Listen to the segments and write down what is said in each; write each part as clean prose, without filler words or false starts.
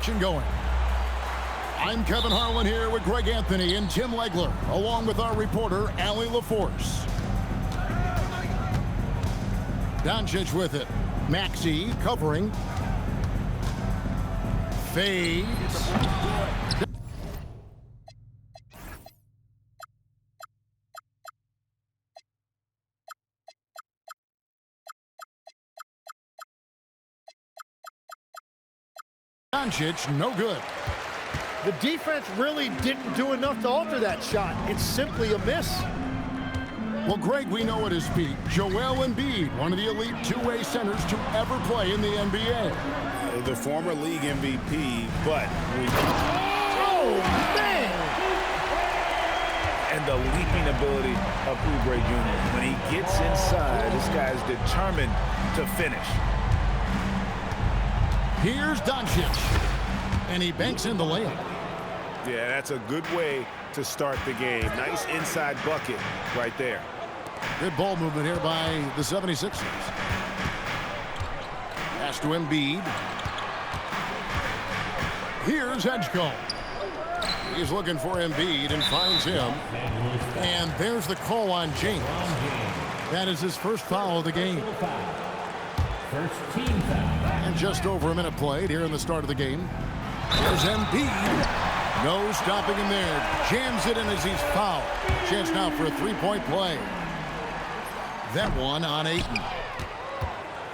action going. I'm Kevin Harlan here with Greg Anthony and Tim Legler, along with our reporter, Allie LaForce. Doncic with it. Maxey covering. Fades. Doncic, no good. The defense really didn't do enough to alter that shot. It's simply a miss. Well, Greg, we know at his peak, Joel Embiid, one of the elite two-way centers to ever play in the NBA. The former league MVP, but Oh, man! And the leaping ability of Oubre Jr. When he gets inside, this guy's determined to finish. Here's Doncic, and he banks in the layup. Yeah, that's a good way to start the game. Nice inside bucket right there. Good ball movement here by the 76ers. Pass to Embiid. Here's Edgecombe. He's looking for Embiid and finds him. And there's the call on James. That is his first foul of the game. First team foul. And just over a minute played here in the start of the game. Here's Embiid. No stopping him there. Jams it in as he's fouled. Chance now for a three-point play. That one on Ayton.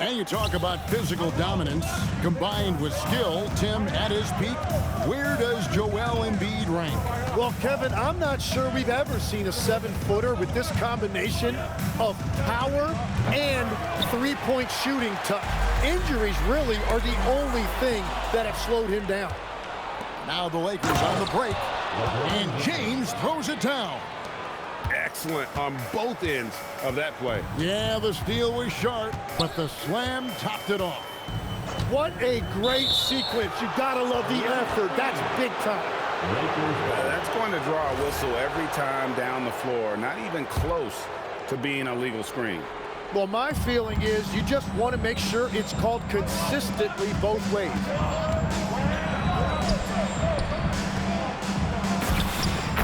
And you talk about physical dominance combined with skill. Tim, at his peak, where does Joel Embiid rank? Well, Kevin, I'm not sure we've ever seen a 7-footer with this combination of power and three-point shooting touch. Injuries really are the only thing that have slowed him down. Now the Lakers on the break, and James throws it down. Excellent on both ends of that play. Yeah, the steal was sharp, but the slam topped it off. What a great sequence. You gotta love the effort. That's big time. That's going to draw a whistle every time down the floor. Not even close to being a legal screen. Well, my feeling is you just want to make sure it's called consistently both ways.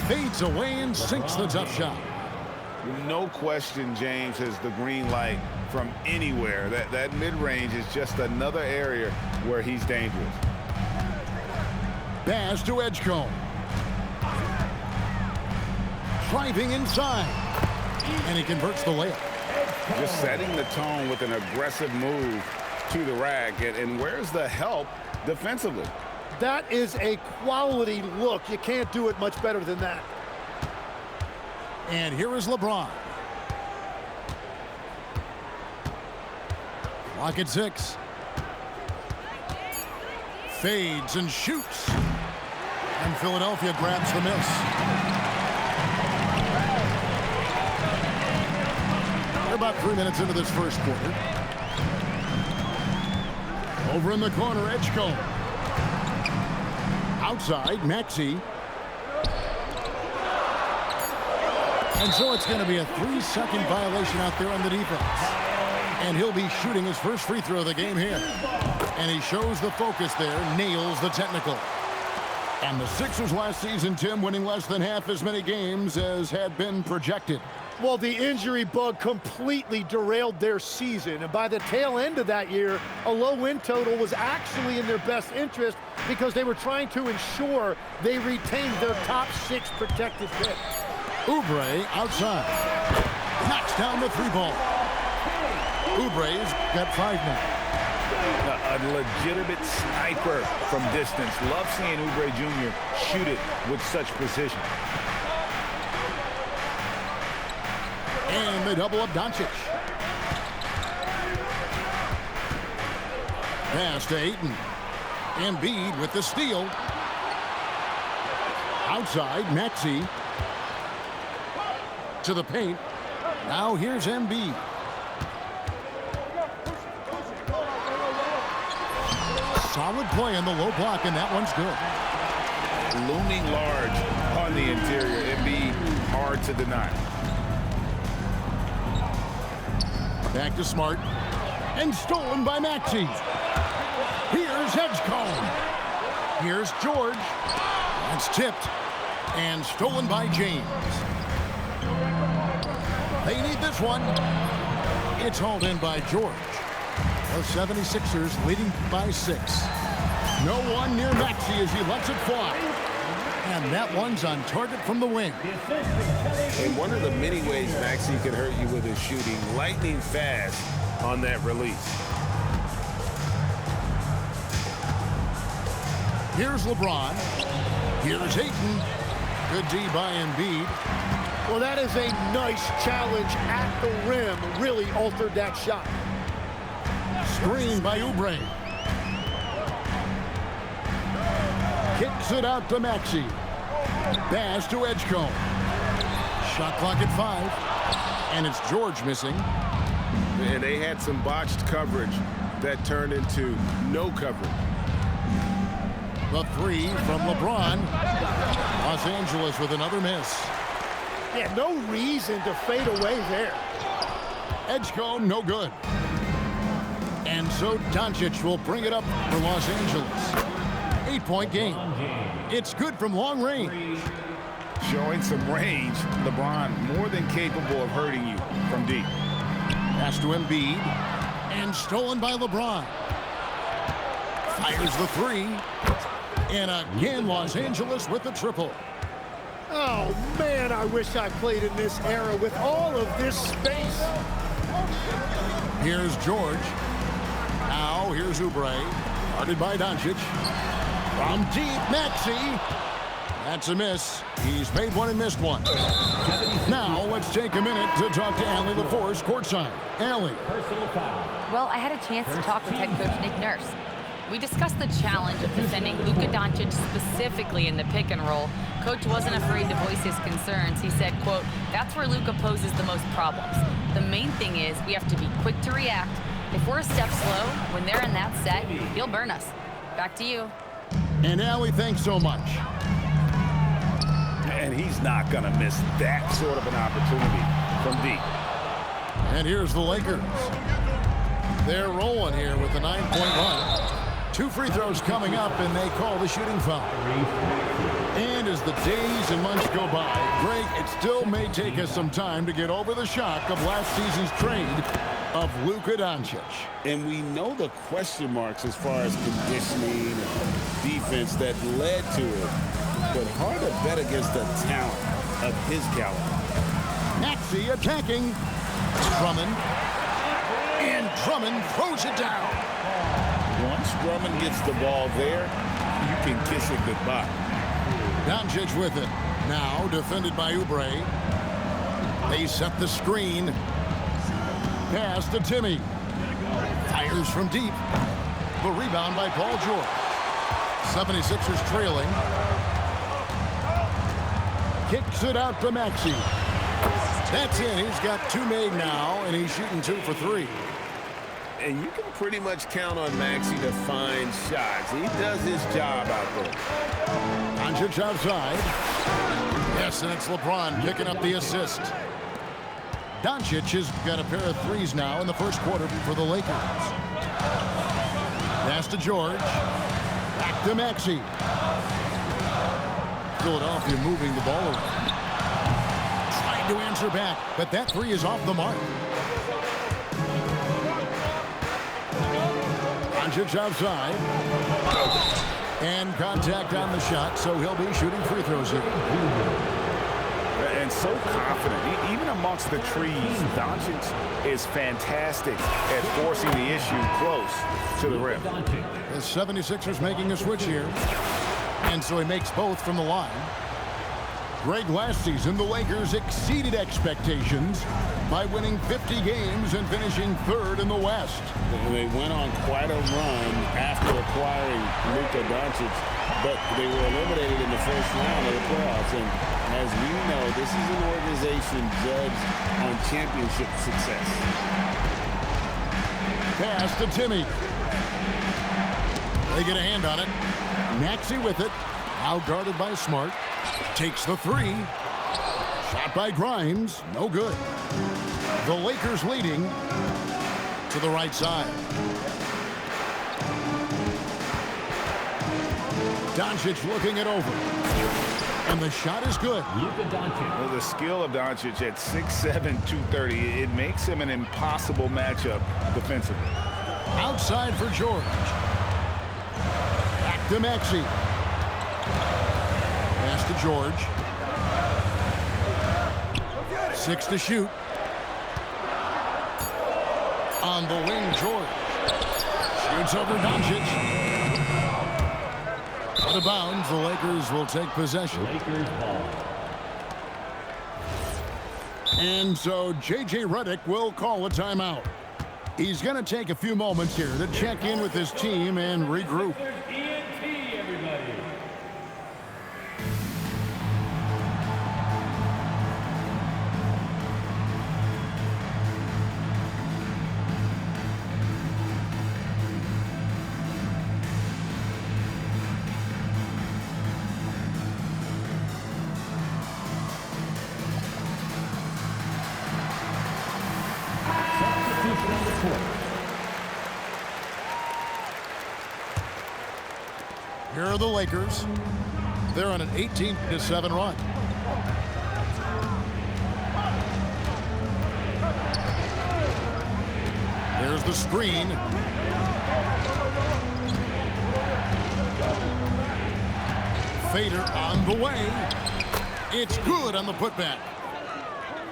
Fades away and sinks the tough shot. No question James has the green light from anywhere. That mid-range is just another area where he's dangerous. Pass to Edgecombe. Driving inside. And he converts the layup. Just setting the tone with an aggressive move to the rack. And where's the help defensively? That is a quality look. You can't do it much better than that. And here is LeBron. Clock at 6. Fades and shoots. And Philadelphia grabs the miss. We're about 3 minutes into this first quarter. Over in the corner, Edgecombe. Outside, Maxey. And so it's going to be a 3-second violation out there on the defense. And he'll be shooting his first free throw of the game here. And he shows the focus there, nails the technical. And the Sixers last season, Tim, winning less than half as many games as had been projected. Well, the injury bug completely derailed their season. And by the tail end of that year, a low win total was actually in their best interest because they were trying to ensure they retained their top 6 protected pick. Oubre outside. Knocks down the 3 ball. Oubre's got 5 now. A legitimate sniper from distance. Love seeing Oubre Jr. shoot it with such precision. And they double up Doncic. Pass to Ayton. Embiid with the steal. Outside, Maxey. To the paint. Now here's Embiid. Solid play in the low block, and that one's good. Looming large on the interior. Embiid hard to deny. Back to Smart. And stolen by Maxey. Here's Edgecombe. Here's George. That's tipped and stolen by James. They need this one. It's hauled in by George. The 76ers leading by 6. No one near Maxey as he lets it fly. And that one's on target from the wing. And one of the many ways Maxey can hurt you with his shooting, lightning fast on that release. Here's LeBron. Here's Ayton. Good D by Embiid. Well, that is a nice challenge at the rim. Really altered that shot. Screen by Oubre. Kicks it out to Maxey. Pass to Edgecombe. Shot clock at 5. And it's George missing. And they had some botched coverage that turned into no coverage. The 3 from LeBron. Los Angeles with another miss. Yeah, no reason to fade away there. Edgecombe, no good. And so Doncic will bring it up for Los Angeles. 8-point game. It's good from long range. Showing some range, LeBron more than capable of hurting you from deep. Pass to Embiid. And stolen by LeBron. Fires the 3. And again, Los Angeles with the triple. Oh, man, I wish I played in this era with all of this space. Here's George. Now, here's Oubre. Guarded by Doncic. From deep, Maxey. That's a miss. He's made one and missed one. Now, let's take a minute to talk to Allie LaForce, courtside. Allie. Well, I had a chance to talk with head coach Nick Nurse. We discussed the challenge of defending Luka Doncic specifically in the pick and roll. Coach wasn't afraid to voice his concerns. He said, quote, "That's where Luka poses the most problems. The main thing is we have to be quick to react. If we're a step slow, when they're in that set, he'll burn us." Back to you. And Allie, thanks so much. And he's not going to miss that sort of an opportunity from deep. And here's the Lakers. They're rolling here with a 9-point run. 2 free throws coming up, and they call the shooting foul. And as the days and months go by, Greg, it still may take us some time to get over the shock of last season's trade of Luka Doncic. And we know the question marks as far as conditioning and defense that led to it. But hard to bet against the talent of his caliber. Maxey attacking. Drummond. And Drummond throws it down. Once Drummond gets the ball there, you can kiss it goodbye. Doncic with it. Now defended by Oubre. They set the screen. Pass to Timmy. Fires from deep. The rebound by Paul George. 76ers trailing. Kicks it out to Maxey. That's it. He's got 2 made now, and he's shooting 2 for 3. And you can pretty much count on Maxey to find shots. He does his job out there. Doncic outside. Yes, and it's LeBron picking up the assist. Doncic has got a pair of 3s now in the first quarter for the Lakers. Pass to George. Back to Maxey. Philadelphia moving the ball around. Trying to answer back, but that 3 is off the mark. Doncic outside. And contact on the shot, so he'll be shooting free throws here. And so confident. Even amongst the trees, Doncic is fantastic at forcing the issue close to the rim. The 76ers making a switch here. And so he makes both from the line. Greg, last season, the Lakers exceeded expectations by winning 50 games and finishing 3rd in the West. They went on quite a run after acquiring Luka Doncic, but they were eliminated in the first round of the playoffs. And as we know, this is an organization judged on championship success. Pass to Timmy. They get a hand on it. Maxey with it. Out guarded by Smart. Takes the 3. Shot by Grimes. No good. The Lakers leading to the right side. Doncic looking it over. And the shot is good. Luka Doncic. Well, the skill of Doncic at 6'7", 230, it makes him an impossible matchup defensively. Outside for George. Back to Maxey. Pass to George. 6 to shoot. On the wing, George. Shoots over Doncic. Out of bounds, the Lakers will take possession. Lakers ball. And so J.J. Redick will call a timeout. He's going to take a few moments here to check in with his team and regroup. ENT, everybody. Substitution on the court. Here are the Lakers. They're on an 18-7 run. There's the screen. Fader on the way. It's good on the putback.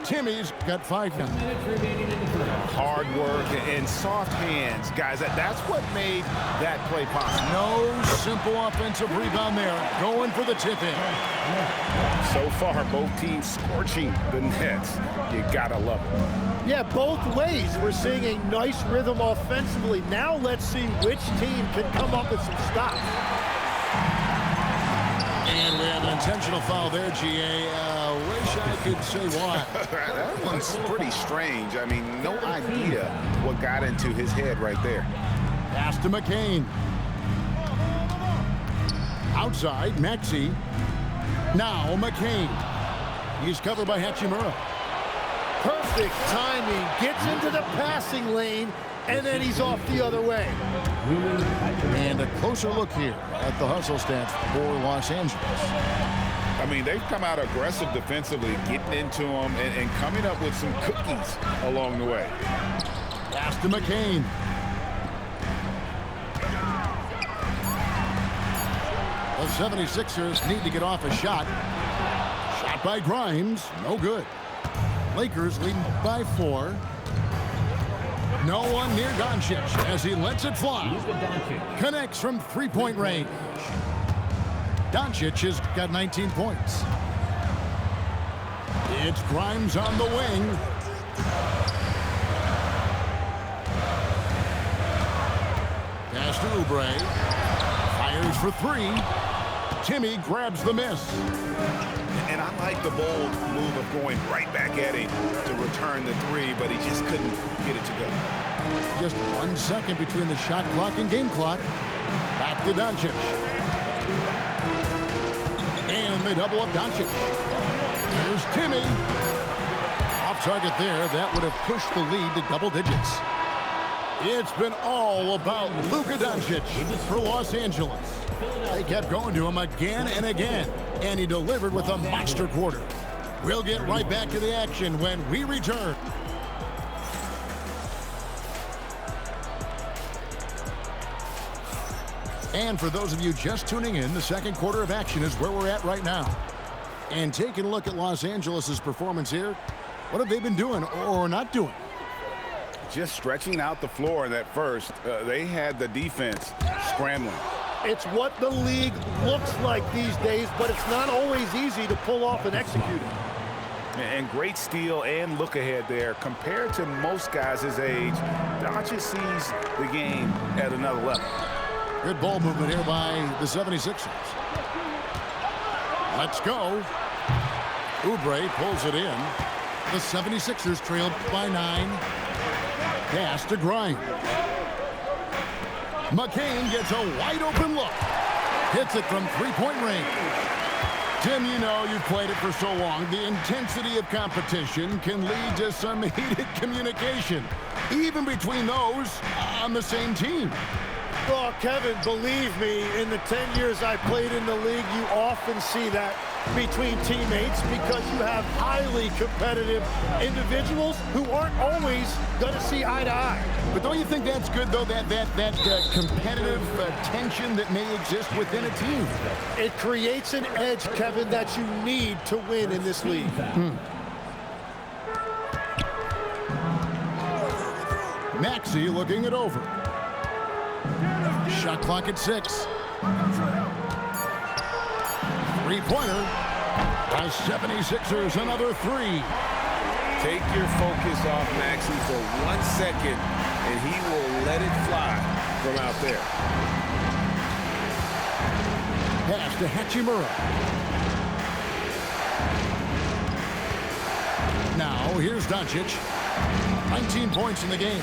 Timmy's got 5 now. Minutes remaining in the first. Hard work and soft hands. Guys, that's what made that play possible. No simple offensive rebound there. Going for the tip-in. So far, both teams scorching the nets. You gotta love it. Yeah, both ways. We're seeing a nice rhythm offensively. Now let's see which team can come up with some stops. And we have an intentional foul there, G.A. Wish I could say why. That one's pretty strange. I mean, no idea what got into his head right there. Pass to McCain. Outside, Maxey. Now McCain. He's covered by Hachimura. Perfect timing. Gets into the passing lane, and then he's off the other way. And a closer look here at the hustle stats for Los Angeles. I mean, they've come out aggressive defensively, getting into them and coming up with some cookies along the way. Pass to McCain. The 76ers need to get off a shot. Shot by Grimes. No good. Lakers leading by 4. No one near Doncic as he lets it fly. Luka Doncic. Connects from three-point range. Doncic has got 19 points. It's Grimes on the wing. Pass to Oubre. Fires for 3. Timmy grabs the miss. And I like the bold move of going right back at him to return the 3, but he just couldn't get it to go. Just 1 second between the shot clock and game clock. Back to Doncic. And they double up Doncic. Here's Timmy. Off target there. That would have pushed the lead to double digits. It's been all about Luka Doncic for Los Angeles. They kept going to him again and again, and he delivered with a monster quarter. We'll get right back to the action when we return. And for those of you just tuning in, the second quarter of action is where we're at right now. And taking a look at Los Angeles' performance here, what have they been doing or not doing? Just stretching out the floor in that first. They had the defense scrambling. It's what the league looks like these days, but it's not always easy to pull off and execute it. And great steal and look ahead there. Compared to most guys his age, Doncic sees the game at another level. Good ball movement here by the 76ers. Let's go. Oubre pulls it in. The 76ers trail by 9. Pass to Grimes. McCain gets a wide open look. Hits it from three-point range. Tim, you know you've played it for so long. The intensity of competition can lead to some heated communication, even between those on the same team. Well, Kevin, believe me, in the 10 years I played in the league, you often see that between teammates because you have highly competitive individuals who aren't always going to see eye to eye. But don't you think that's good, though, that competitive tension that may exist within a team? It creates an edge, Kevin, that you need to win in this league. Maxey looking it over. Shot clock at 6. Three-pointer by 76ers, another 3. Take your focus off Maxey for 1 second, and he will let it fly from out there. Pass to Hachimura. Now, here's Doncic. 19 points in the game.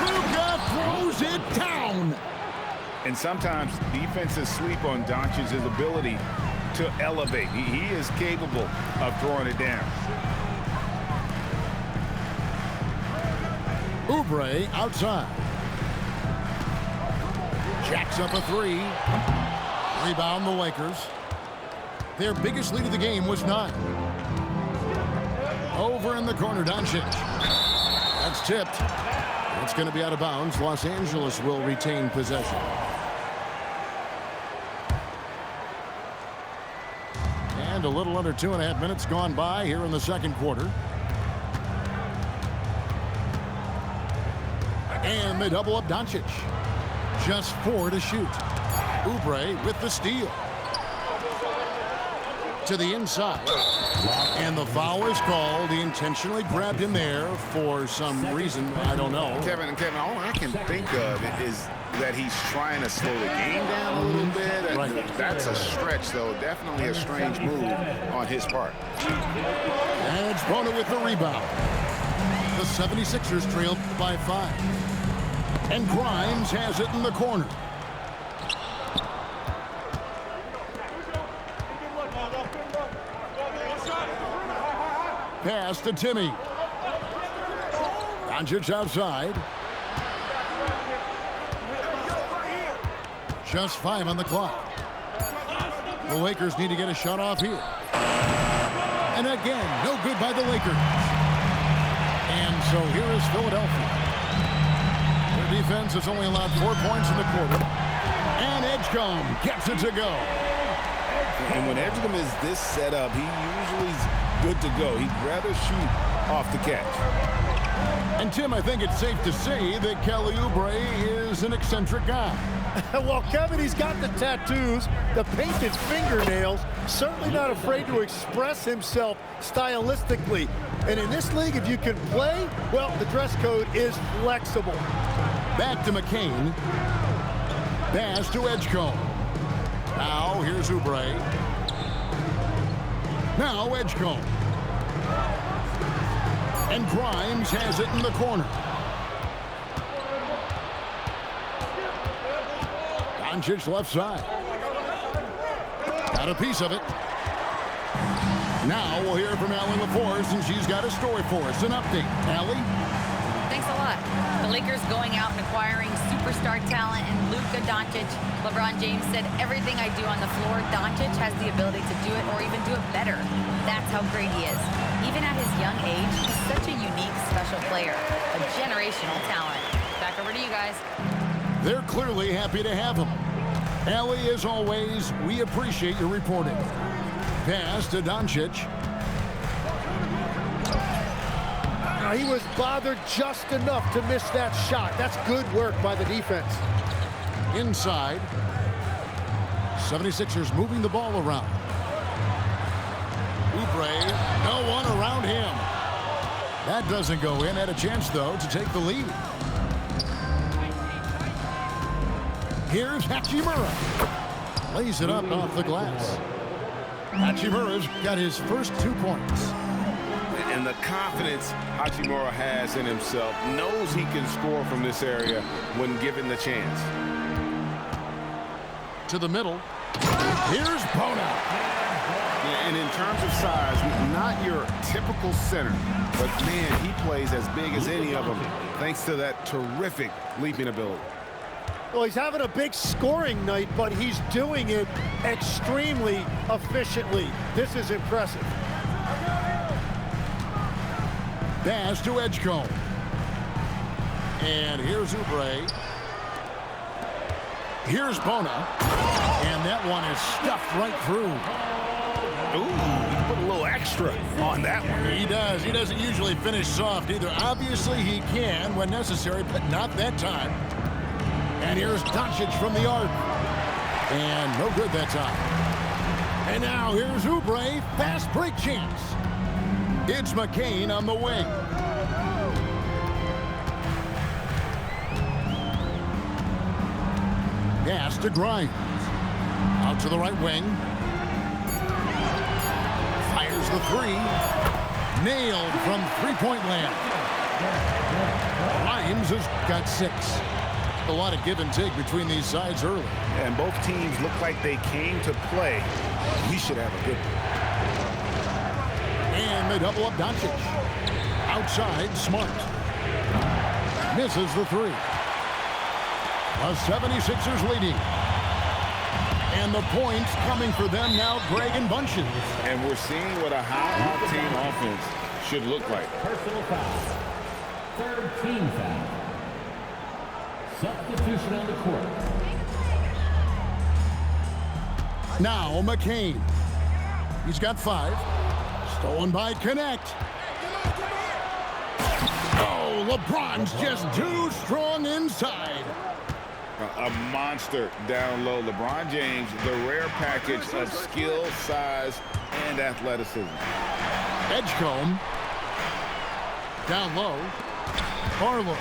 Luka throws it down. And sometimes defenses sleep on Doncic's ability to elevate. He is capable of throwing it down. Oubre outside. Jacks up a 3. Rebound the Lakers. Their biggest lead of the game was 9. Over in the corner, Doncic. That's tipped. It's going to be out of bounds. Los Angeles will retain possession. And a little under 2.5 minutes gone by here in the second quarter. And they double up Doncic. Just 4 to shoot. Oubre with the steal. To the inside. And the foul is called. He intentionally grabbed him there for some reason. I don't know. Kevin, all I can think of is that he's trying to slow the game down a little bit. Right. That's a stretch, though. Definitely a strange move on his part. And Bona with the rebound. The 76ers trailed by 5. And Grimes has it in the corner. Pass to Timmy. Doncic outside. Just 5 on the clock. The Lakers need to get a shot off here. And again, no good by the Lakers. And so here is Philadelphia. Their defense has only allowed 4 points in the quarter. And Edgecombe gets it to go. And when Edgecombe is this set up, he usually is good to go. He'd rather shoot off the catch. And Tim, I think it's safe to say that Kelly Oubre is an eccentric guy. Well, Kevin, he's got the tattoos, the painted fingernails, certainly not afraid to express himself stylistically. And in this league, if you can play, well, the dress code is flexible. Back to McCain. Pass to Edgecombe. Now, here's Oubre. Now, Edgecombe. And Grimes has it in the corner. Doncic left side. Got a piece of it. Now we'll hear from Allie LaForce, and she's got a story for us. An update. Allie? Thanks a lot. The Lakers going out and acquiring superstar talent in Luka Doncic. LeBron James said, everything I do on the floor, Doncic has the ability to do it or even do it better. That's how great he is. Even at his young age, he's such a unique, special player. A generational talent. Back over to you guys. They're clearly happy to have him. Allie, as always, we appreciate your reporting. Pass to Doncic. He was bothered just enough to miss that shot. That's good work by the defense. Inside. 76ers moving the ball around. Oubre, no one around him. That doesn't go in. Had a chance, though, to take the lead. Here's Hachimura. Lays it up off the glass. Hachimura's got his first 2 points. And the confidence Hachimura has in himself, knows he can score from this area when given the chance. To the middle. Here's Bona. Yeah, and in terms of size, not your typical center, but man, he plays as big as any of them thanks to that terrific leaping ability. Well, he's having a big scoring night, but he's doing it extremely efficiently. This is impressive. Pass to Edgecombe. And here's Oubre. Here's Bona. And that one is stuffed right through. Ooh, he put a little extra on that one. He does. He doesn't usually finish soft either. Obviously, he can when necessary, but not that time. And here's Doncic from the arc. And no good that time. And now here's Oubre. Fast break chance. It's McCain on the wing. Pass to Grimes. Out to the right wing. Fires the three. Nailed from three-point land. Grimes has got 6. A lot of give and take between these sides early. And both teams look like they came to play. He should have a good one. And they double up Doncic. Outside, Smart. Misses the 3. The 76ers leading. And the points coming for them now, Greg and Bunches. And we're seeing what a high-octane offense should look like. Personal foul. Third team foul. Substitution on the court. Now McCain. He's got 5. Stolen by Connect. Oh, LeBron's just too strong inside. A monster down low. LeBron James, the rare package of skill, size, and athleticism. Edgecombe. Down low. Harlow.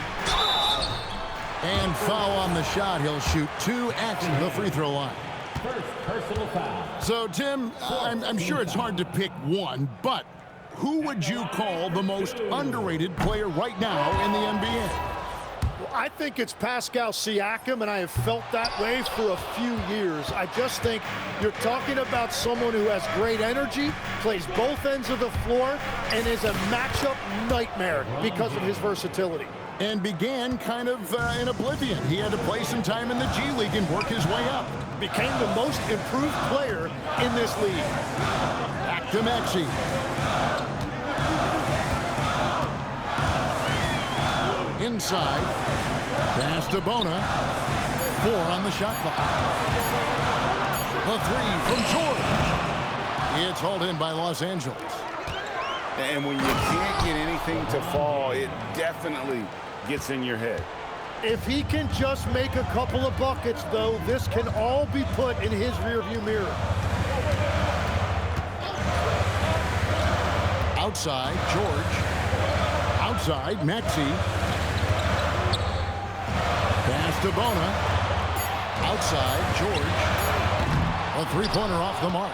And foul on the shot. He'll shoot 2 at the free throw line. First personal foul. So, Tim, I'm sure it's hard to pick one, but who would you call the most underrated player right now in the NBA? Well, I think it's Pascal Siakam, and I have felt that way for a few years. I just think you're talking about someone who has great energy, plays both ends of the floor, and is a matchup nightmare because of his versatility. And began kind of in oblivion. He had to play some time in the G League and work his way up. Became the most improved player in this league. Back to Maxey. Inside. Pass to Bona. 4 on the shot clock. The 3 from George. It's hauled in by Los Angeles. And when you can't get anything to fall, it definitely gets in your head. If he can just make a couple of buckets, though, this can all be put in his rearview mirror. Outside, George. Outside, Maxey. Pass to Bona. Outside, George. A three-pointer off the mark.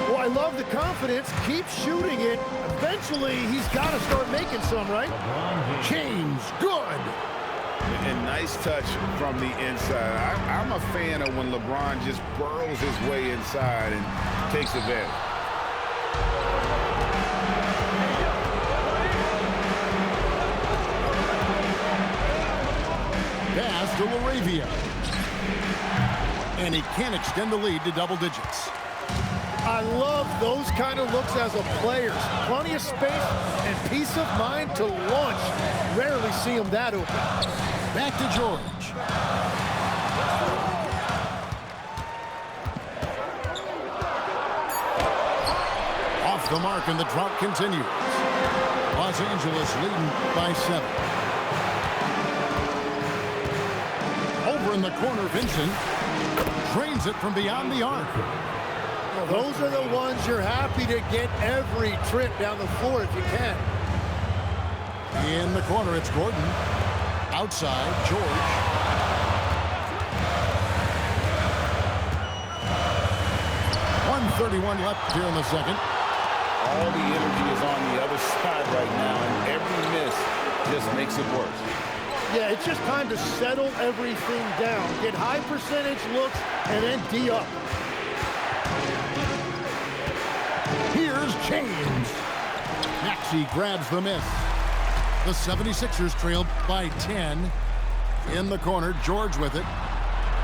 Well, I love the confidence. Keep shooting it. Eventually, he's got to start making some, right? James, good. And nice touch from the inside. I'm a fan of when LeBron just burrows his way inside and takes advantage. Pass to LaRavia. And he can't extend the lead to double digits. I love those kind of looks as a player. Plenty of space and peace of mind to launch. Rarely see him that open. Back to George. Off the mark, and the drought continues. Los Angeles leading by 7. Over in the corner, Vincent drains it from beyond the arc. Well, those are the ones you're happy to get every trip down the floor if you can. In the corner, it's Gordon. Outside, George. .131 left here in the second. All the energy is on the other side right now, and every miss just makes it worse. Yeah, it's just time to settle everything down. Get high percentage looks and then D up. Maxey grabs the miss. The 76ers trail by 10. In the corner, George with it.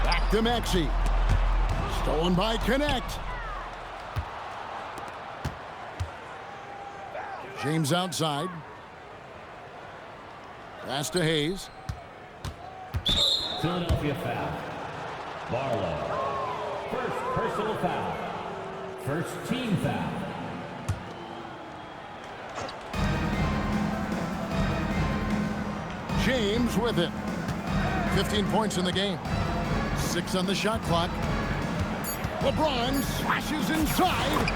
Back to Maxey. Stolen by Connect. James outside. Pass to Hayes. Philadelphia foul. Barlow. First personal foul. First team foul. James with it. 15 points in the game. 6 on the shot clock. LeBron slashes inside.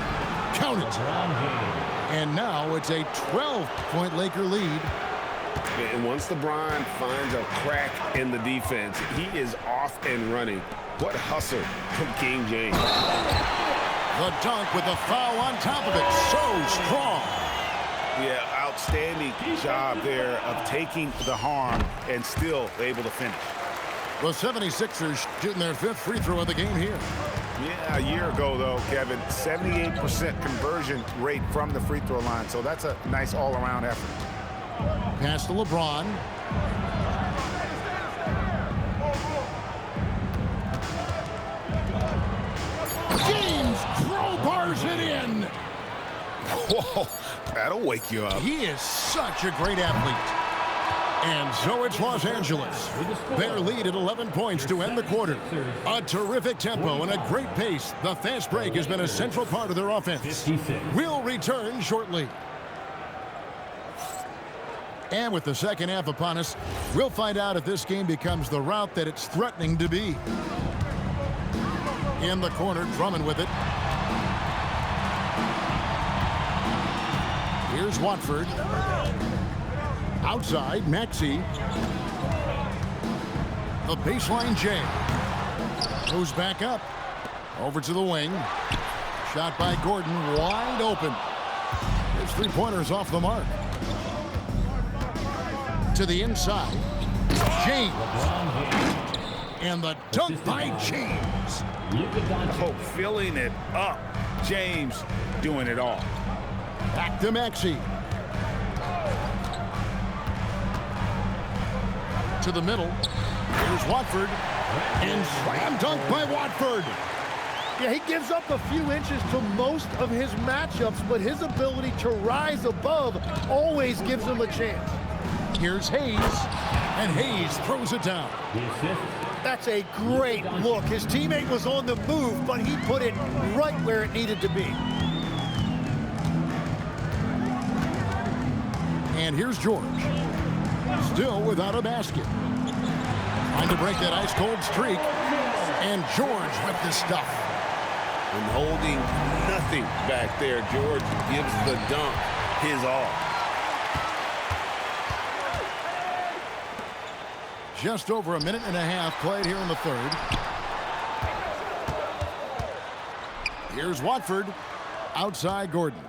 Count it. And now it's a 12-point Laker lead. And once LeBron finds a crack in the defense, he is off and running. What hustle from King James. The dunk with the foul on top of it. So strong. Yeah, outstanding job there of taking the harm and still able to finish. The 76ers shooting their 5th free throw of the game here. Yeah, a year ago, though, Kevin, 78% conversion rate from the free throw line. So that's a nice all-around effort. Pass to LeBron. James crowbars it in. Whoa, that'll wake you up. He is such a great athlete. And so it's Los Angeles. Their lead at 11 points to end the quarter. A terrific tempo and a great pace. The fast break has been a central part of their offense. We'll return shortly. And with the second half upon us, we'll find out if this game becomes the route that it's threatening to be. In the corner, Drummond with it. Here's Watford. Outside, Maxey. The baseline, Jay. Goes back up. Over to the wing. Shot by Gordon, wide open. His three-pointers off the mark. To the inside. James. And the dunk by James. Oh, filling it up. James doing it all. Back to Maxey. To the middle. Here's Watford. And slam dunk by Watford. Yeah, he gives up a few inches to most of his matchups, but his ability to rise above always gives him a chance. Here's Hayes. And Hayes throws it down. That's a great look. His teammate was on the move, but he put it right where it needed to be. And here's George. Still without a basket. Trying to break that ice-cold streak. And George with the stuff. And holding nothing back there, George gives the dunk his all. Just over a minute and a half played here in the third. Here's Watford. Outside Gordon.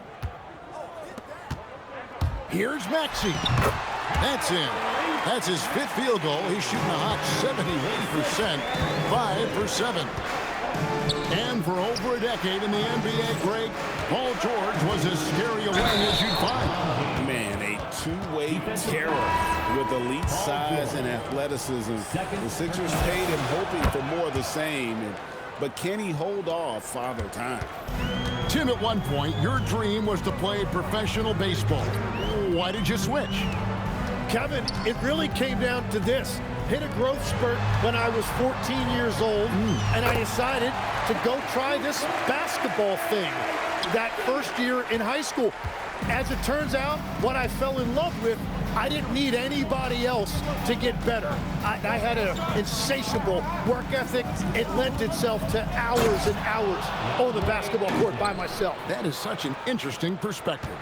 Here's Maxey. That's in. That's his 5th field goal. He's shooting a hot 71%. 5 for 7. And for over a decade in the NBA, Greg, Paul George was as scary a wing as you'd find. Man, a two-way terror with elite size and athleticism. The Sixers paid him hoping for more of the same. But can he hold off Father Time? Tim, at one point, your dream was to play professional baseball. Why did you switch? Kevin, it really came down to this. Hit a growth spurt when I was 14 years old, and I decided to go try this basketball thing that first year in high school. As it turns out, what I fell in love with, I didn't need anybody else to get better. I had an insatiable work ethic. It lent itself to hours and hours on the basketball court by myself. That is such an interesting perspective.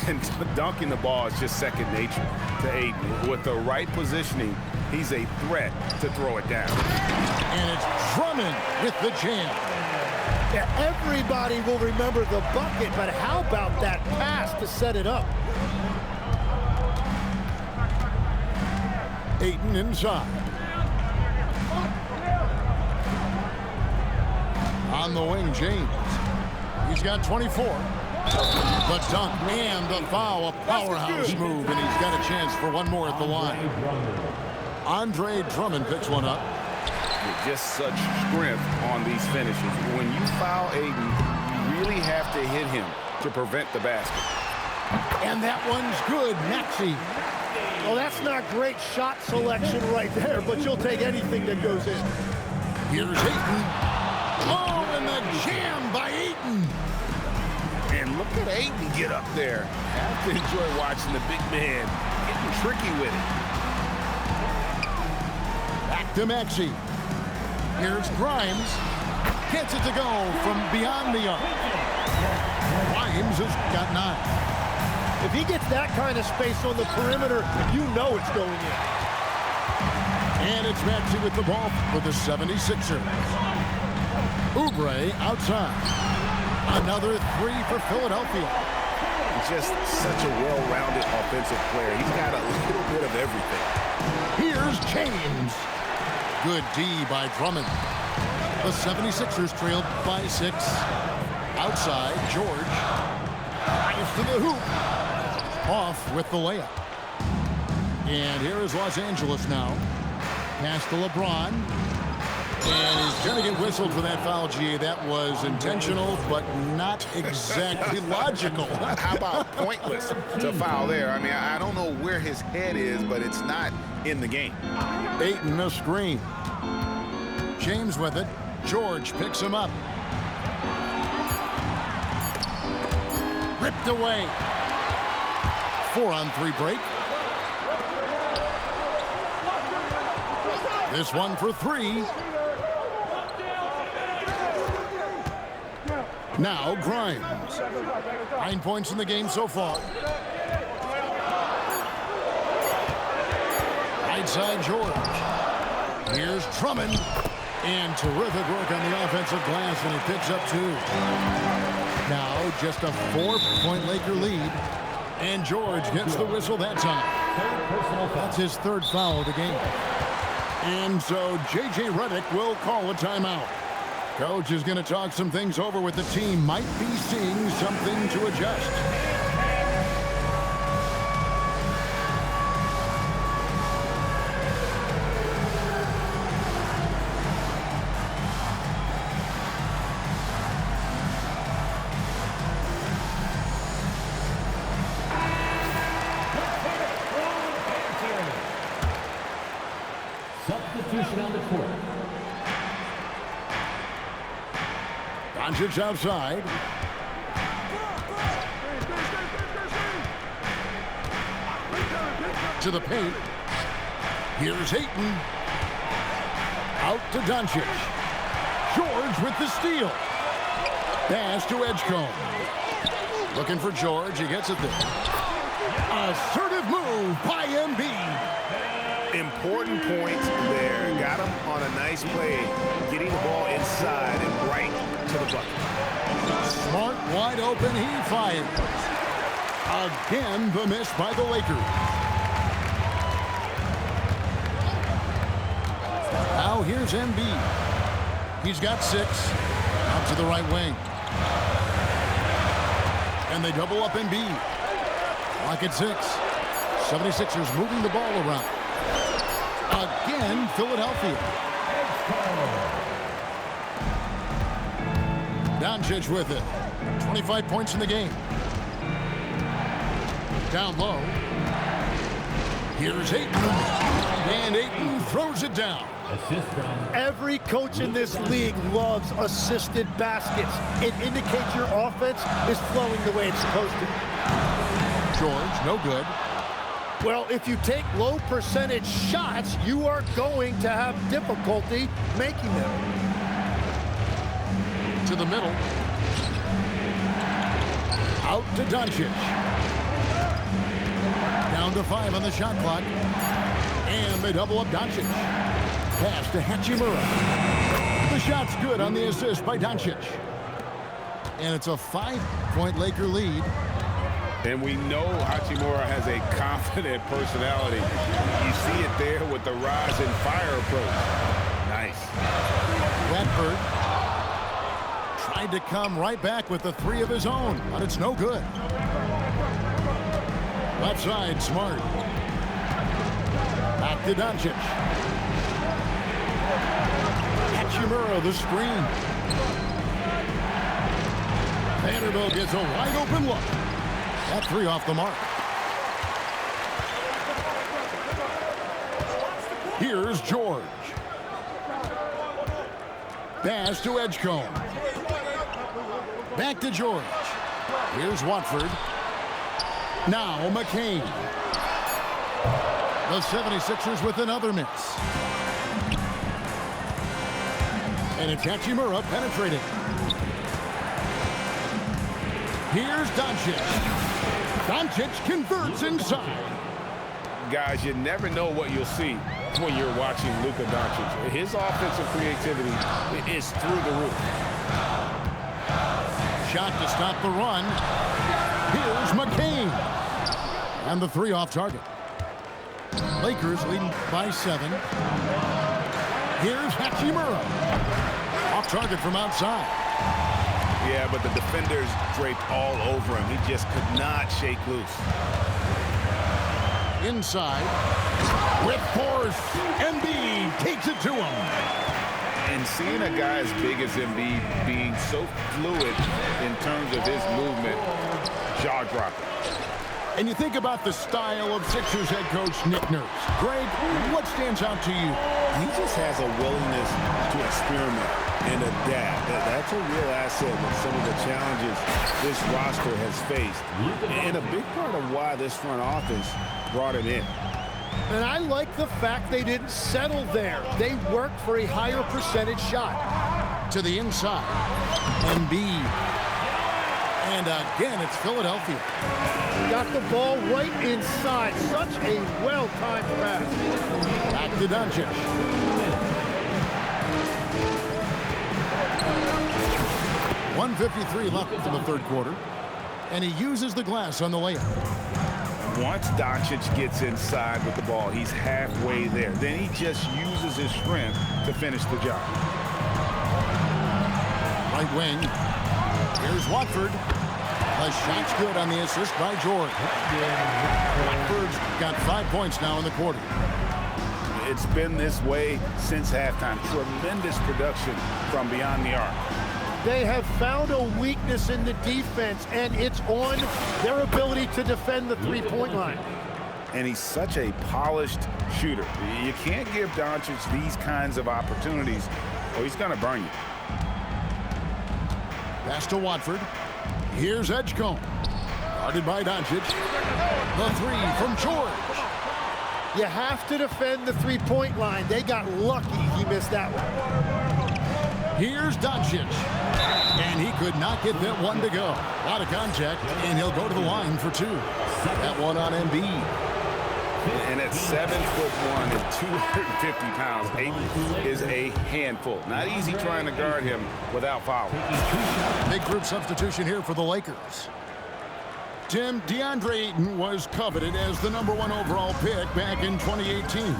And dunking the ball is just second nature to Ayton. With the right positioning, he's a threat to throw it down. And it's Drummond with the jam. Yeah, everybody will remember the bucket, but how about that pass to set it up? Ayton inside. On the wing, James. He's got 24. The dunk and the foul, a powerhouse move, and he's got a chance for one more at the line. Andre Drummond picks one up. With just such strength on these finishes. When you foul Ayton, you really have to hit him to prevent the basket. And that one's good. Maxey. Well, that's not great shot selection right there, but you'll take anything that goes in. Here's Ayton. Oh, and the jam by Ayton. And look at Ayton get up there. Have to enjoy watching the big man getting tricky with it. Back to Maxey. Here's Grimes. Gets it to go from beyond the arc. Grimes has got 9. If he gets that kind of space on the perimeter, you know it's going in. And it's Maxey with the ball for the 76ers. Oubre outside. Another 3 for Philadelphia. Just such a well-rounded offensive player. He's got a little bit of everything. Here's James. Good D by Drummond. The 76ers trailed by 6. Outside, George. Drives to the hoop. Off with the layup. And here is Los Angeles now. Pass to LeBron. And he's going to get whistled for that foul, G. That was intentional, but not exactly logical. How about pointless to foul there? I mean, I don't know where his head is, but it's not in the game. Ayton a screen. James with it. George picks him up. Ripped away. 4-on-3 break. This one for 3. Now Grimes. 9 points in the game so far. Right side George. Here's Drummond. And terrific work on the offensive glass, and he picks up 2. Now just a 4-point Laker lead. And George gets the whistle that time. That's his 3rd foul of the game. And so J.J. Redick will call a timeout. Coach is going to talk some things over with the team. Might be seeing something to adjust. Substitution on the court. Doncic outside. To the paint. Here's Ayton. Out to Doncic. George with the steal. Pass to Edgecombe. Looking for George. He gets it there. Assertive move by Embiid. Important point there. Got him on a nice play, getting the ball inside and right to the bucket. Smart, wide open, he fires. Again, the miss by the Lakers. Now here's Embiid. He's got 6. Out to the right wing. And they double up Embiid. Clock at 6. 76ers moving the ball around. Again, Philadelphia. Doncic with it. 25 points in the game. Down low. Here's Ayton. And Ayton throws it down. Every coach in this league loves assisted baskets. It indicates your offense is flowing the way it's supposed to. George, no good. Well, if you take low percentage shots, you are going to have difficulty making them. To the middle. Out to Doncic. Down to 5 on the shot clock. And they double up Doncic. Pass to Hachimura. The shot's good on the assist by Doncic. And it's a 5-point Laker lead. And we know Hachimura has a confident personality. You see it there with the rise and fire approach. Nice. Radford tried to come right back with the three of his own, but it's no good. Left side, Smart. Back to Doncic. Hachimura, the screen. Vanderbilt gets a wide open look. That three off the mark. Here's George. Pass to Edgecombe. Back to George. Here's Watford. Now McCain. The 76ers with another miss. And it's Hachimura penetrating. Here's Doncic. Doncic converts inside. Guys, you never know what you'll see when you're watching Luka Doncic. His offensive creativity is through the roof. Shot to stop the run. Here's McCain. And the three off target. Lakers leading by 7. Here's Hachimura. Off target from outside. Yeah, but the defenders draped all over him. He just could not shake loose. Inside. With force. Embiid takes it to him. And seeing a guy as big as Embiid being so fluid in terms of his movement, jaw-dropping. And you think about the style of Sixers head coach Nick Nurse. Greg, what stands out to you? He just has a willingness to experiment and adapt. That's a real asset with some of the challenges this roster has faced. And a big part of why this front office brought him in. And I like the fact they didn't settle there. They worked for a higher percentage shot. To the inside. Embiid. And again, it's Philadelphia. Got the ball right inside. Such a well-timed pass. Back to Doncic. .153 left in the third quarter. And he uses the glass on the layup. Once Doncic gets inside with the ball, he's halfway there. Then he just uses his strength to finish the job. Right wing. Here's Watford. The shot's good on the assist by George. Watford's got 5 points now in the quarter. It's been this way since halftime. Tremendous production from beyond the arc. They have found a weakness in the defense, and it's on their ability to defend the three-point line. And he's such a polished shooter. You can't give Doncic these kinds of opportunities, or he's going to burn you. Pass to Watford. Here's Edgecombe. Guarded by Doncic. The three from George. You have to defend the three-point line. They got lucky he missed that one. Here's Doncic. And he could not get that one to go. A lot of contact, and he'll go to the line for 2. That one on Embiid. And at 7'1" and 250 pounds, Ayton is a handful. Not easy trying to guard him without fouling. Big group substitution here for the Lakers. Tim, DeAndre Ayton was coveted as the #1 overall pick back in 2018.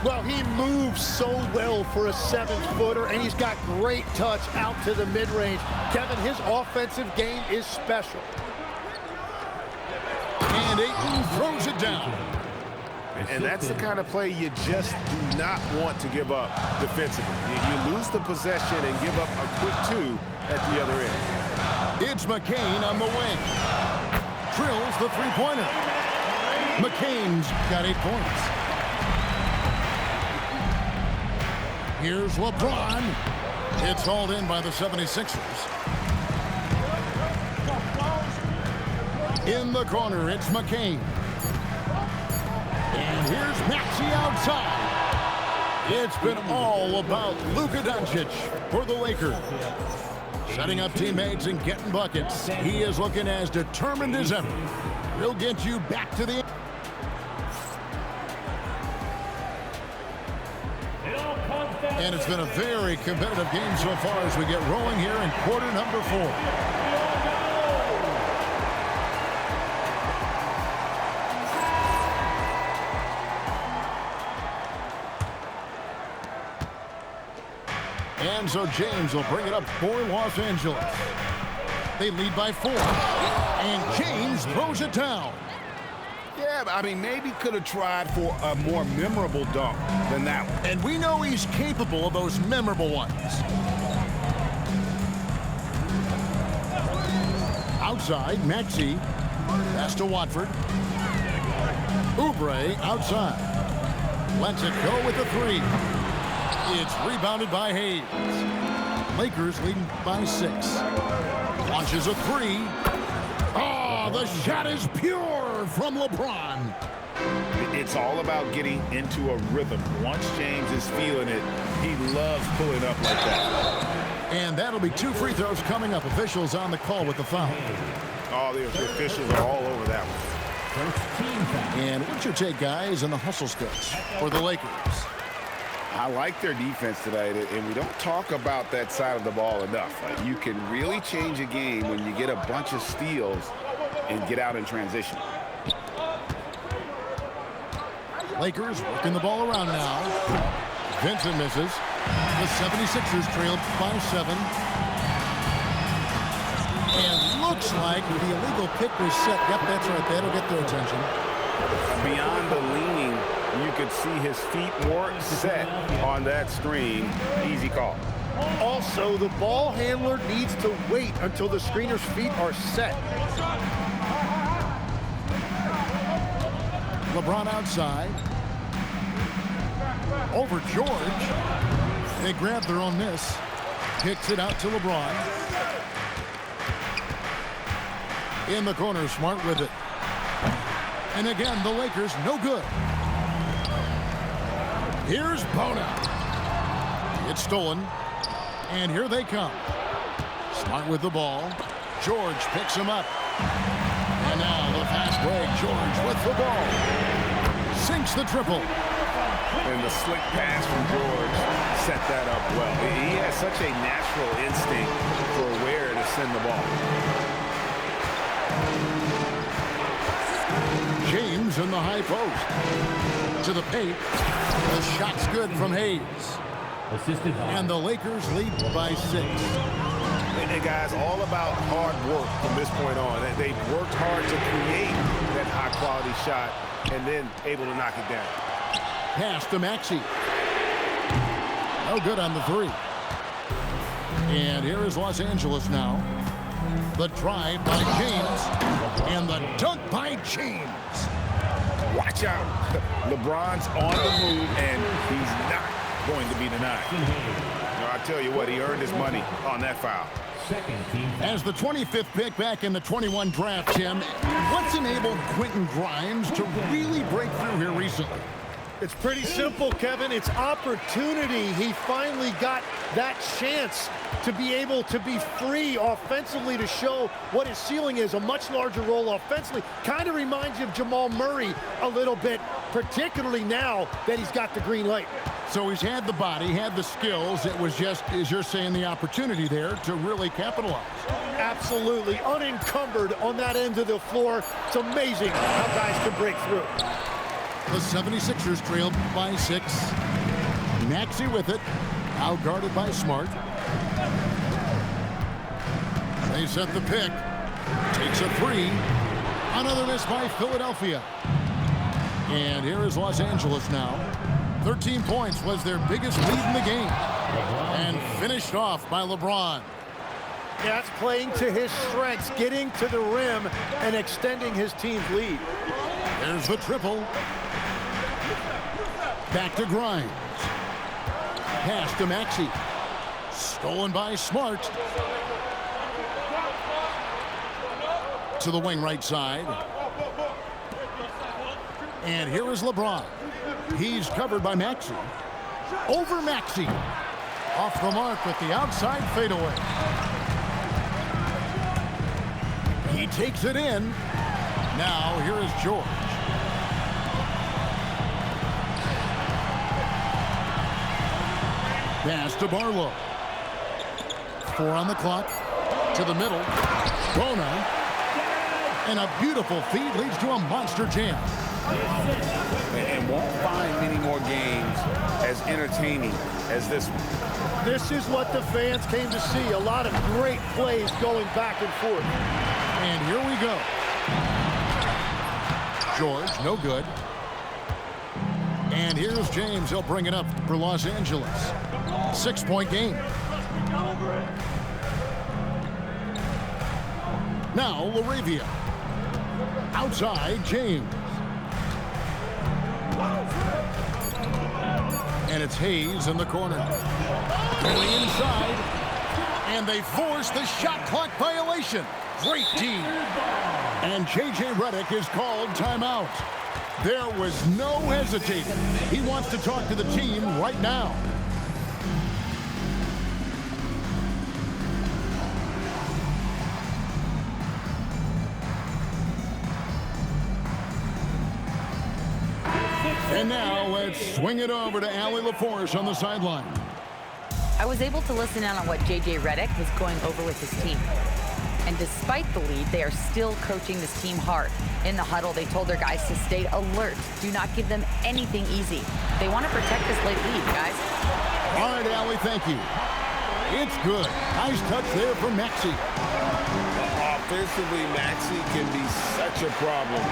Well, he moves so well for a 7-footer, and he's got great touch out to the mid-range. Kevin, his offensive game is special. And Ayton throws it down. And that's the kind of play you just do not want to give up defensively. You lose the possession and give up a quick 2 at the other end. It's McCain on the wing. Drills the three-pointer. McCain's got 8 points. Here's LeBron. It's hauled in by the 76ers. In the corner, it's McCain. And here's Maxey outside. It's been all about Luka Doncic for the Lakers. Setting up teammates and getting buckets. He is looking as determined as ever. He'll get you back to the... And it's been a very competitive game so far as we get rolling here in quarter number 4. And And so James will bring it up for Los Angeles. They lead by 4. And James throws it down. Yeah, I mean, maybe could have tried for a more memorable dunk than that one. And we know he's capable of those memorable ones. Outside, Maxey. Pass to Watford. Oubre outside. Lets it go with the 3. It's rebounded by Hayes. Lakers leading by 6. Launches a 3. Oh, the shot is pure from LeBron. It's all about getting into a rhythm. Once James is feeling it, he loves pulling up like that. And that'll be 2 free throws coming up. Officials on the call with the foul. Oh, the officials are all over that one. And what's your take, guys, on the hustle sticks for the Lakers? I like their defense tonight, and we don't talk about that side of the ball enough. You can really change a game when you get a bunch of steals and get out in transition. Lakers working the ball around now. Vincent misses. The 76ers trailed by 7. And looks like the illegal pick was set. Yep, that's right. That'll get their attention. Beyond the leaning, you could see his feet weren't set on that screen. Easy call. Also, the ball handler needs to wait until the screener's feet are set. LeBron outside. Over George. They grab their own miss. Kicks it out to LeBron. In the corner, Smart with it. And again, the Lakers no good. Here's Bona. It's stolen. And here they come. Smart with the ball. George picks him up. And now the fast break. George with the ball. Sinks the triple. And the slick pass from George set that up well. He has such a natural instinct for where to send the ball. James in the high post. To the paint. The shot's good from Hayes. Assisted by And the Lakers lead by 6. And guys, all about hard work from this point on. They've worked hard to create that high-quality shot and then able to knock it down. Pass to Maxey. No good on the 3. And here is Los Angeles now. The drive by James. And the dunk by James. Watch out. LeBron's on the move, and he's not going to be denied. I tell you what, he earned his money on that foul. second team foul. As the 25th pick back in the 21 draft, Tim, what's enabled Quentin Grimes to really break through here recently? It's pretty simple, Kevin. It's opportunity. He finally got that chance to be able to be free offensively to show what his ceiling is, a much larger role offensively. Kind of reminds you of Jamal Murray a little bit, particularly now that he's got the green light. So he's had the body, had the skills. It was just, as you're saying, the opportunity there to really capitalize. Absolutely unencumbered on that end of the floor. It's amazing how guys can break through. The 76ers trailed by 6. Maxey with it. Out guarded by Smart. They set the pick. Takes a 3. Another miss by Philadelphia. And here is Los Angeles now. 13 points was their biggest lead in the game. And finished off by LeBron. That's playing to his strengths, getting to the rim and extending his team's lead. There's the triple. Back to Grimes. Pass to Maxey. Stolen by Smart. To the wing right side. And here is LeBron. He's covered by Maxey. Over Maxey. Off the mark with the outside fadeaway. He takes it in. Now here is George. Pass to Barlow. 4 on the clock. To the middle. Bona. And a beautiful feed leads to a monster jam. and won't find many more games as entertaining as this one. This is what the fans came to see. A lot of great plays going back and forth. And here we go. George, no good. And here's James. He'll bring it up for Los Angeles. 6-point game. Now LaRavia. Outside, James. And it's Hayes in the corner. Going inside. And they force the shot clock violation. Great team. And J.J. Redick is called timeout. There was no hesitating. He wants to talk to the team right now. And now let's swing it over to Allie LaForce on the sideline. I was able to listen in on what J.J. Redick was going over with his team. And despite the lead, they are still coaching this team hard. In the huddle, they told their guys to stay alert. Do not give them anything easy. They want to protect this late lead, guys. All right, Allie, thank you. It's good. Nice touch there for Maxey. Offensively, Maxey can be such a problem.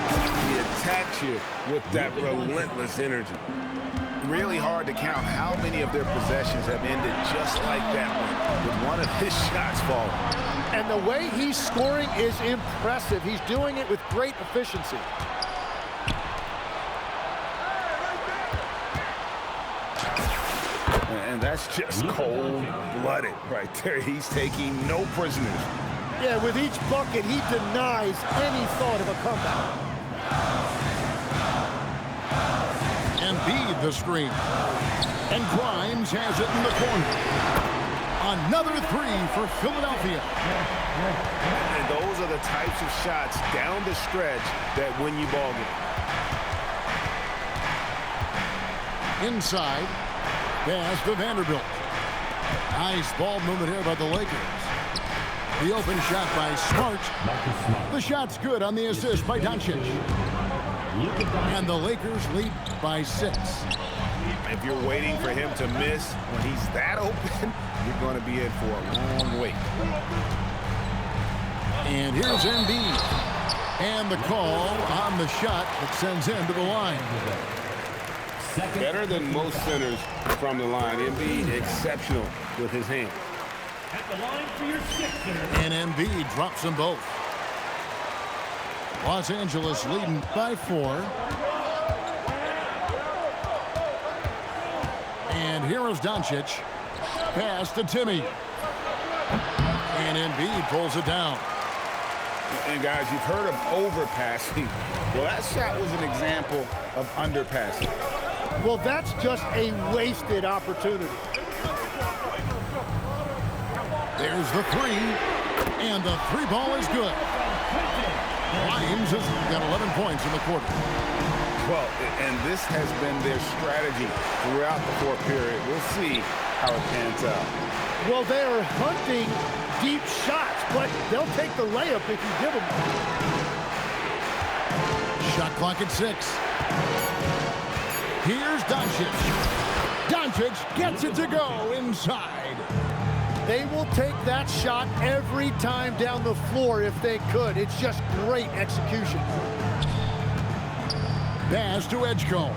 He attacks you with that relentless energy. Really hard to count how many of their possessions have ended just like that one, with one of his shots falling. And the way he's scoring is impressive. He's doing it with great efficiency. And that's just cold-blooded right there. He's taking no prisoners. Yeah, with each bucket, he denies any thought of a comeback. Embiid the screen. And Grimes has it in the corner. Another three for Philadelphia. And those are the types of shots down the stretch that win you ball games. Inside. Pass to Vanderbilt. Nice ball movement here by the Lakers. The open shot by Smart. The shot's good on the assist by Doncic. And the Lakers lead by 6. If you're waiting for him to miss when he's that open, you're going to be in for a long wait. And here's Embiid. And the call on the shot that sends him to the line. Better than most centers from the line. Embiid exceptional with his hands. At the line for your 6th. And Embiid drops them both. Los Angeles leading by 4. And here is Doncic. Pass to Timmy. And Embiid pulls it down. And guys, you've heard of overpassing. Well, that shot was an example of underpassing. Well, that's just a wasted opportunity. There's the three. And the three ball is good. Grimes has got 11 points in the quarter. Well, and this has been their strategy throughout the fourth period. We'll see how it pans out. Well, they're hunting deep shots, but they'll take the layup if you give them one. Shot clock at 6. Here's Doncic. Doncic gets it to go inside. They will take that shot every time down the floor if they could. It's just great execution. Pass to Edgecombe.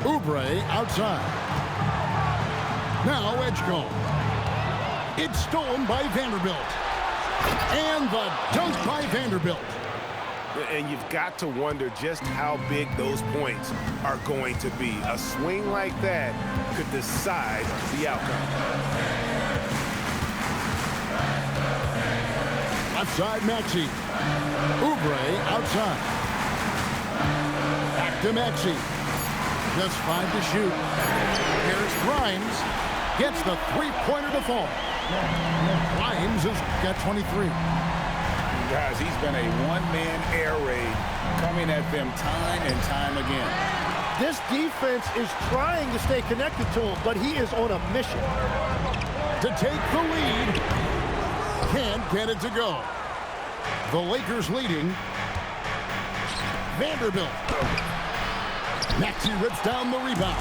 Oubre outside. Now Edgecombe. It's stolen by Vanderbilt. And the dunk by Vanderbilt. And you've got to wonder just how big those points are going to be. A swing like that could decide the outcome. Left side, Maxey. Oubre outside. Back to Maxey. Just 5 to shoot. Here's Grimes. Gets the three-pointer to fall. Grimes has got 23. Guys, he's been a one-man air raid coming at them time and time again. This defense is trying to stay connected to him, but he is on a mission. To take the lead. Can't get it to go. The Lakers leading Vanderbilt. Maxey rips down the rebound.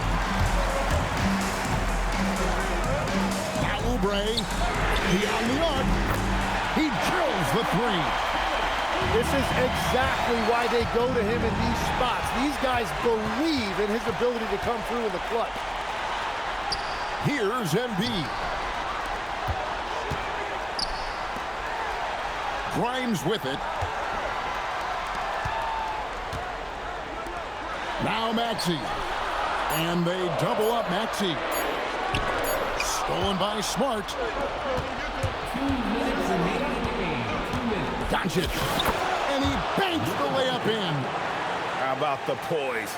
Now Oubre. Beyond the arc. He drills the three. This is exactly why they go to him in these spots. These guys believe in his ability to come through in the clutch. Here's Embiid. Grimes with it. Now Maxey. And they double up Maxey. Stolen by Smart. 2 minutes remaining in the game. 2 minutes. Doncic. And he banks the layup in. How about the poise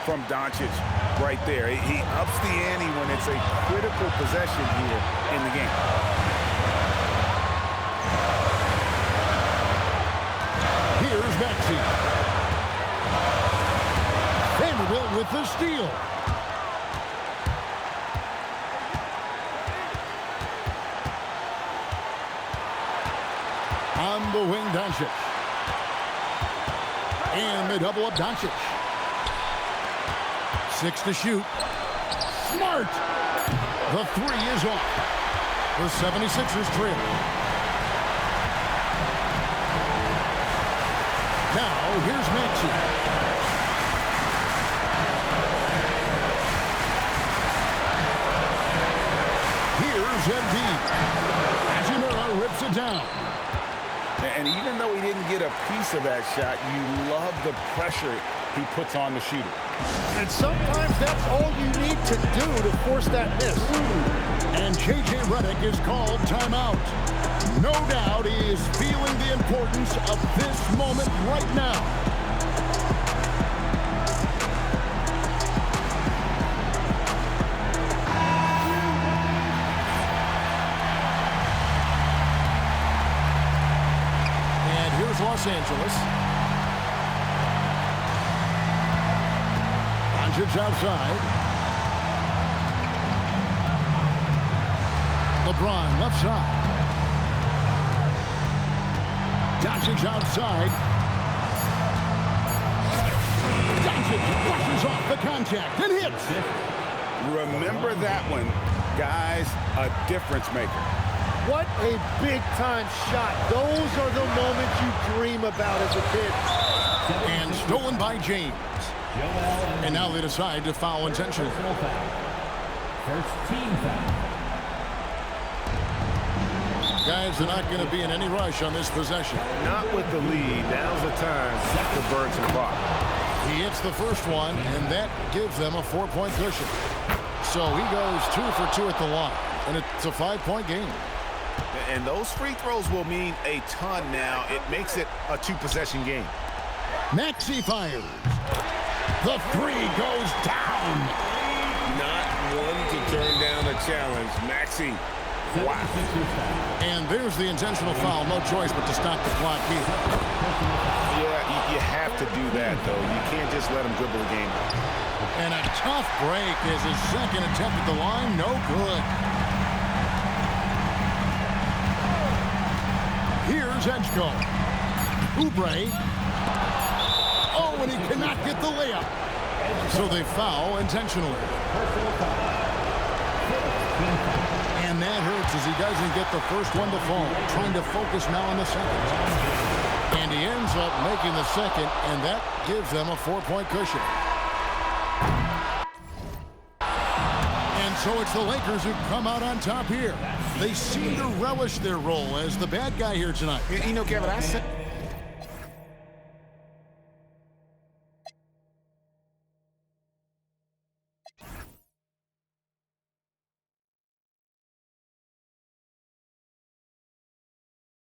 from Doncic right there? He ups the ante when it's a critical possession here in the game. Here's Maxey. Vanderbilt with the steal. On the wing, Doncic. And they double up Doncic. 6 to shoot. Smart! The three is off. The 76ers trail. Now, here's Maxey. Here's Embiid. Hachimura rips it down. And even though he didn't get a piece of that shot, you love the pressure he puts on the shooter. And sometimes that's all you need to do to force that miss. And J.J. Redick is called timeout. No doubt he is feeling the importance of this moment right now. And here's Los Angeles. Doncic outside. LeBron left side. Doncic outside. Doncic brushes off the contact and hits. Remember that one, guys, a difference maker. What a big-time shot. Those are the moments you dream about as a kid. And stolen by James. And now they decide to foul intentionally. First team foul. Guys, they're not going to be in any rush on this possession. Not with the lead. Now's the time to burn some clock. He hits the first one, and that gives them a 4-point cushion. So he goes 2 for 2 at the line, and it's a 5-point game. And those free throws will mean a ton now. It makes it a 2-possession game. Maxey fires. The three goes down. Not one to turn down a challenge. Maxey. Wow. And there's the intentional foul. No choice but to stop the clock here. Yeah, you have to do that, though. You can't just let him dribble the game. And a tough break as his second attempt at the line. No good. Here's Edgecombe. Oubre. Oh, and he cannot get the layup. So they foul intentionally. And that hurts as he doesn't get the first one to fall. Trying to focus now on the second. And he ends up making the second, and that gives them a 4-point cushion. And so it's the Lakers who come out on top here. They seem to relish their role as the bad guy here tonight. You know, Kevin, I said